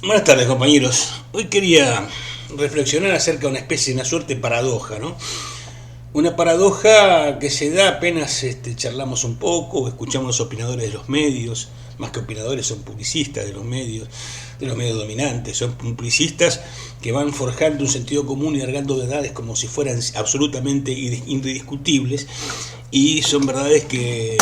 Buenas tardes, compañeros. Hoy quería reflexionar acerca de una especie, una suerte de paradoja, ¿no? Una paradoja que se da apenas charlamos un poco o escuchamos los opinadores de los medios, más que opinadores son publicistas de los medios dominantes, son publicistas que van forjando un sentido común y largando verdades como si fueran absolutamente indiscutibles, y son verdades que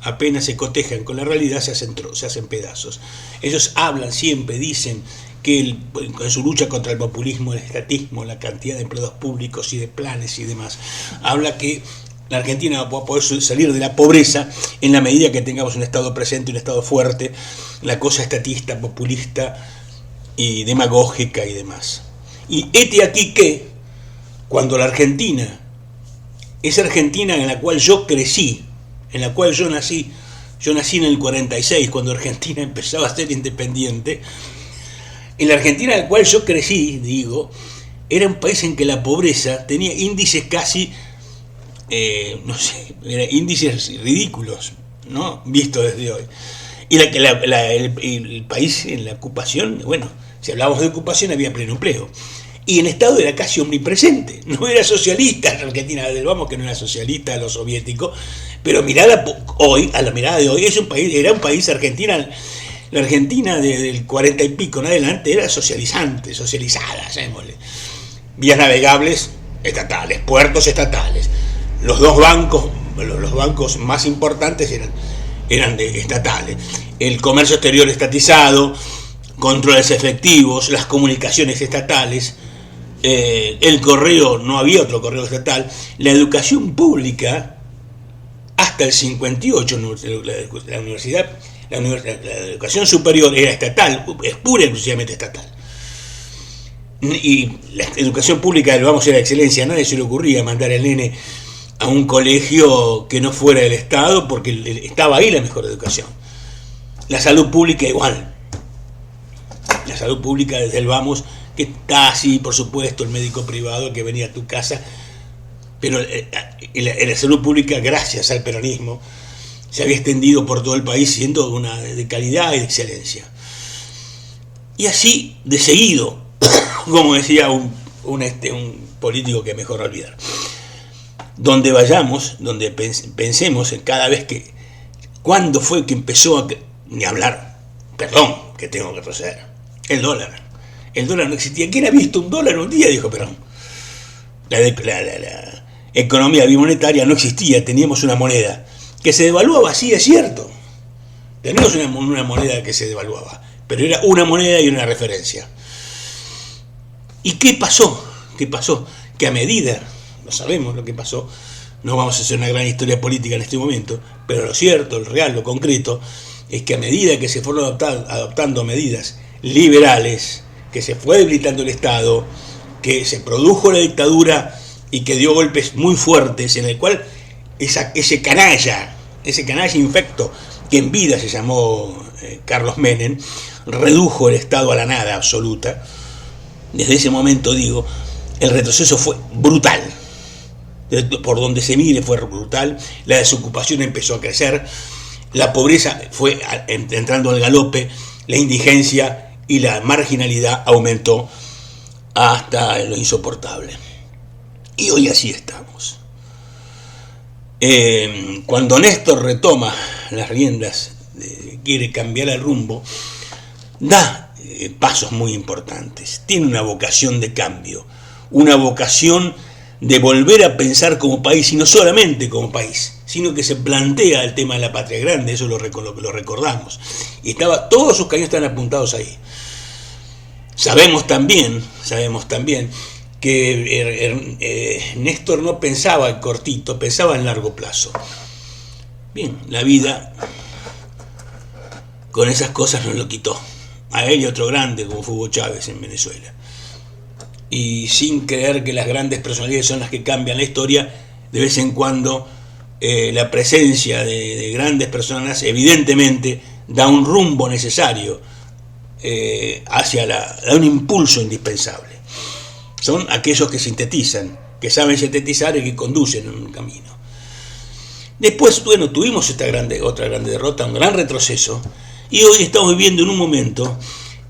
apenas se cotejan con la realidad se hacen pedazos. Ellos hablan siempre, dicen que en su lucha contra el populismo, el estatismo, la cantidad de empleados públicos y de planes y demás, habla que la Argentina va a poder salir de la pobreza en la medida que tengamos un Estado presente, un Estado fuerte, la cosa estatista, populista y demagógica y demás. Y hete aquí que, cuando la Argentina, esa Argentina en la cual yo crecí, en la cual yo nací en el 46, cuando Argentina empezaba a ser independiente, en la Argentina en la cual yo crecí, digo, era un país en que la pobreza tenía índices casi, índices ridículos, ¿no? Visto desde hoy. Y el país en la ocupación, bueno, si hablábamos de ocupación había pleno empleo. Y en Estado era casi omnipresente. No era socialista la Argentina, vamos que no era socialista lo soviético, pero mirada hoy, a la mirada de hoy, era un país Argentina. La Argentina del 40 y pico en adelante era socializada, llamémosle. Vías navegables estatales, puertos estatales. Los bancos más importantes eran estatales. El comercio exterior estatizado, controles efectivos, las comunicaciones estatales, el correo, no había otro correo estatal, la educación pública hasta el 58, la universidad. La educación superior era estatal, es pura y exclusivamente estatal. Y la educación pública, vamos, era excelencia. A nadie se le ocurría mandar al nene a un colegio que no fuera del Estado, porque estaba ahí la mejor educación. La salud pública igual. La salud pública desde el vamos, que está así, por supuesto, el médico privado que venía a tu casa, pero la salud pública, gracias al peronismo, se había extendido por todo el país, siendo una de calidad y de excelencia. Y así, de seguido, como decía un político que mejor olvidar. Donde vayamos, donde pensemos en cada vez que, ¿cuándo fue que empezó ni hablar? Perdón, que tengo que proceder. El dólar. El dólar no existía. ¿Quién ha visto un dólar un día? Dijo Perón. La economía bimonetaria no existía, teníamos una moneda que se devaluaba, sí, es cierto. Tenemos una moneda que se devaluaba, pero era una moneda y una referencia. ¿Y qué pasó? Que a medida, no sabemos lo que pasó, no vamos a hacer una gran historia política en este momento, pero lo cierto, el real, lo concreto, es que a medida que se fueron adoptando medidas liberales, que se fue debilitando el Estado, que se produjo la dictadura y que dio golpes muy fuertes, en el cual ese canalla infecto, que en vida se llamó Carlos Menem, redujo el Estado a la nada absoluta. Desde ese momento, digo, el retroceso fue brutal. Por donde se mire fue brutal. La desocupación empezó a crecer, la pobreza fue entrando al galope, la indigencia y la marginalidad aumentó hasta lo insoportable. Y hoy así estamos. Cuando Néstor retoma las riendas, quiere cambiar el rumbo, da pasos muy importantes. Tiene una vocación de cambio, una vocación de volver a pensar como país, y no solamente como país, sino que se plantea el tema de la patria grande. Eso lo recordamos. Y todos sus cañones están apuntados ahí. Sabemos también que Néstor no pensaba en cortito, pensaba en largo plazo. Bien, la vida con esas cosas nos lo quitó. A él y a otro grande como fue Hugo Chávez en Venezuela. Y sin creer que las grandes personalidades son las que cambian la historia, de vez en cuando la presencia de grandes personas evidentemente da un rumbo necesario, da un impulso indispensable. Son aquellos que sintetizan, que saben sintetizar y que conducen en un camino. Después, bueno, tuvimos otra grande derrota, un gran retroceso, y hoy estamos viviendo en un momento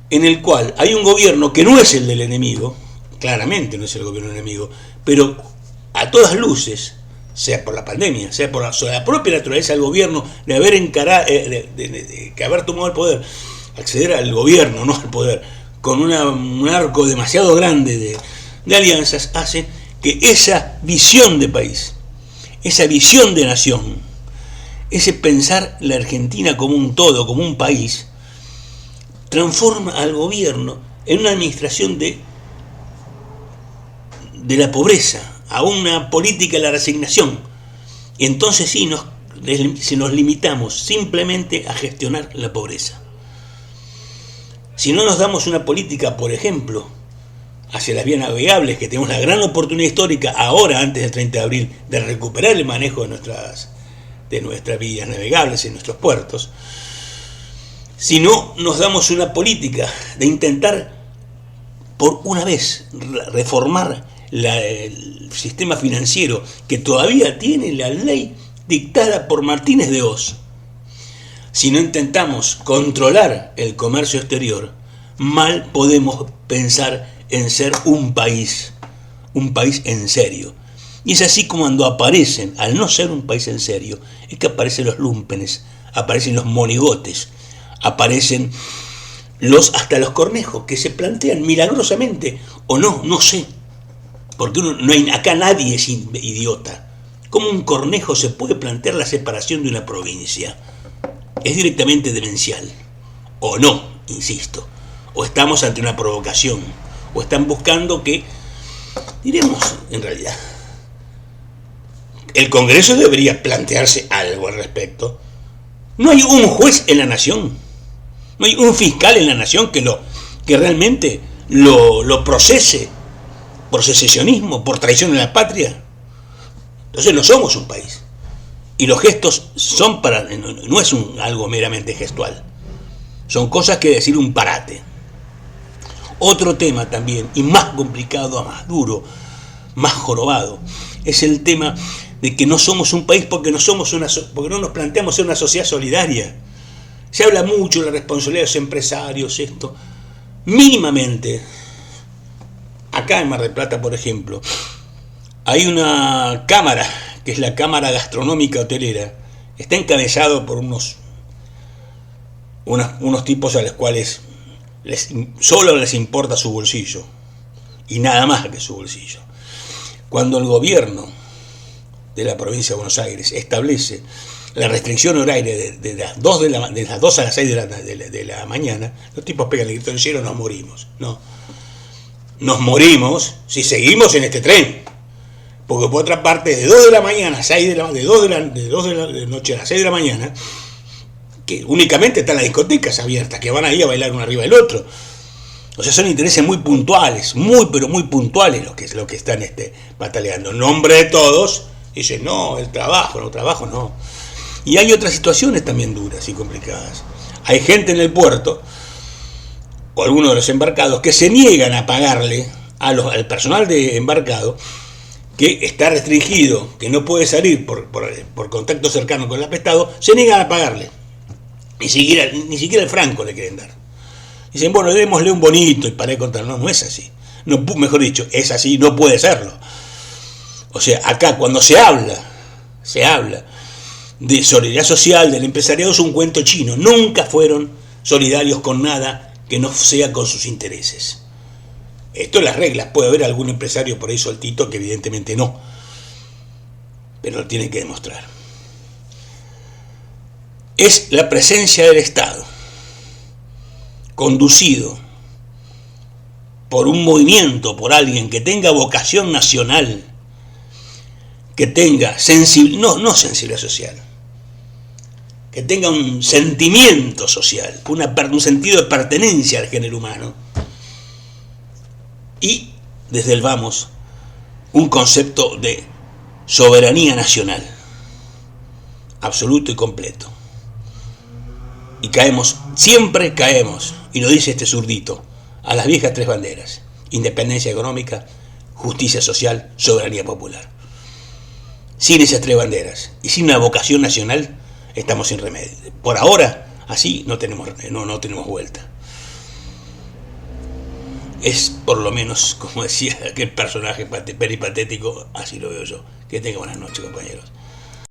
en el cual hay un gobierno que no es el del enemigo, claramente no es el gobierno del enemigo, pero a todas luces, sea por la pandemia, sea por la propia naturaleza del gobierno, de haber encarado, de haber tomado el poder, acceder al gobierno, no al poder, con un arco demasiado grande de alianzas, hace que esa visión de país, esa visión de nación, ese pensar la Argentina como un todo, como un país, transforma al gobierno en una administración de la pobreza, a una política de la resignación. Y entonces sí si nos limitamos simplemente a gestionar la pobreza. Si no nos damos una política, por ejemplo, hacia las vías navegables, que tenemos la gran oportunidad histórica ahora, antes del 30 de abril, de recuperar el manejo de nuestras vías navegables en nuestros puertos, si no nos damos una política de intentar por una vez reformar el sistema financiero que todavía tiene la ley dictada por Martínez de Hoz, si no intentamos controlar el comercio exterior, mal podemos pensar en ser un país en serio. Y es así como cuando aparecen, al no ser un país en serio, es que aparecen los lúmpenes, aparecen los monigotes, aparecen hasta los cornejos, que se plantean milagrosamente, o no sé, porque acá nadie es idiota. ¿Cómo un cornejo se puede plantear la separación de una provincia? Es directamente demencial. O no, insisto. O estamos ante una provocación. O están buscando que, diremos, en realidad, el Congreso debería plantearse algo al respecto. No hay un juez en la nación. No hay un fiscal en la nación que realmente lo procese por secesionismo, por traición a la patria. Entonces no somos un país. Y los gestos no es algo meramente gestual. Son cosas que decir un parate. Otro tema también, y más complicado, más duro, más jorobado, es el tema de que no somos un país porque no nos planteamos ser una sociedad solidaria. Se habla mucho de la responsabilidad de los empresarios, esto. Mínimamente, acá en Mar del Plata, por ejemplo, hay una cámara, que es la Cámara Gastronómica Hotelera. Está encabezado por unos tipos a los cuales solo les importa su bolsillo, y nada más que su bolsillo. Cuando el gobierno de la provincia de Buenos Aires establece la restricción horaria de las 2 a las 6 de la mañana, los tipos pegan el grito en el cielo: nos morimos. No, nos morimos si seguimos en este tren, porque por otra parte, de 2 de la mañana a 6 de la noche a las 6 de la mañana, que únicamente están las discotecas abiertas, que van ahí a bailar uno arriba del otro. O sea, son intereses muy puntuales, pero muy puntuales los que están bataleando. En nombre de todos, dicen: no, el trabajo no. Y hay otras situaciones también duras y complicadas. Hay gente en el puerto, o algunos de los embarcados, que se niegan a pagarle al personal de embarcado, que está restringido, que no puede salir por contacto cercano con el apestado, se niegan a pagarle. Ni siquiera el franco le quieren dar. Dicen: bueno, démosle un bonito y para de contar. No es así. No, mejor dicho, es así, no puede serlo. O sea, acá cuando se habla de solidaridad social, del empresariado, es un cuento chino. Nunca fueron solidarios con nada que no sea con sus intereses. Esto es las reglas. Puede haber algún empresario por ahí soltito que evidentemente no, pero lo tiene que demostrar. Es la presencia del Estado, conducido por un movimiento, por alguien que tenga vocación nacional, que tenga no sensibilidad social, que tenga un sentimiento social, un sentido de pertenencia al género humano, y desde el vamos un concepto de soberanía nacional absoluto y completo. Y siempre caemos, y lo dice este zurdito, a las viejas 3 banderas: independencia económica, justicia social, soberanía popular. Sin esas 3 banderas y sin una vocación nacional, estamos sin remedio. Por ahora, así no tenemos vuelta. es por lo menos, como decía aquel personaje peripatético, así lo veo yo. Que tenga buenas noches, compañeros.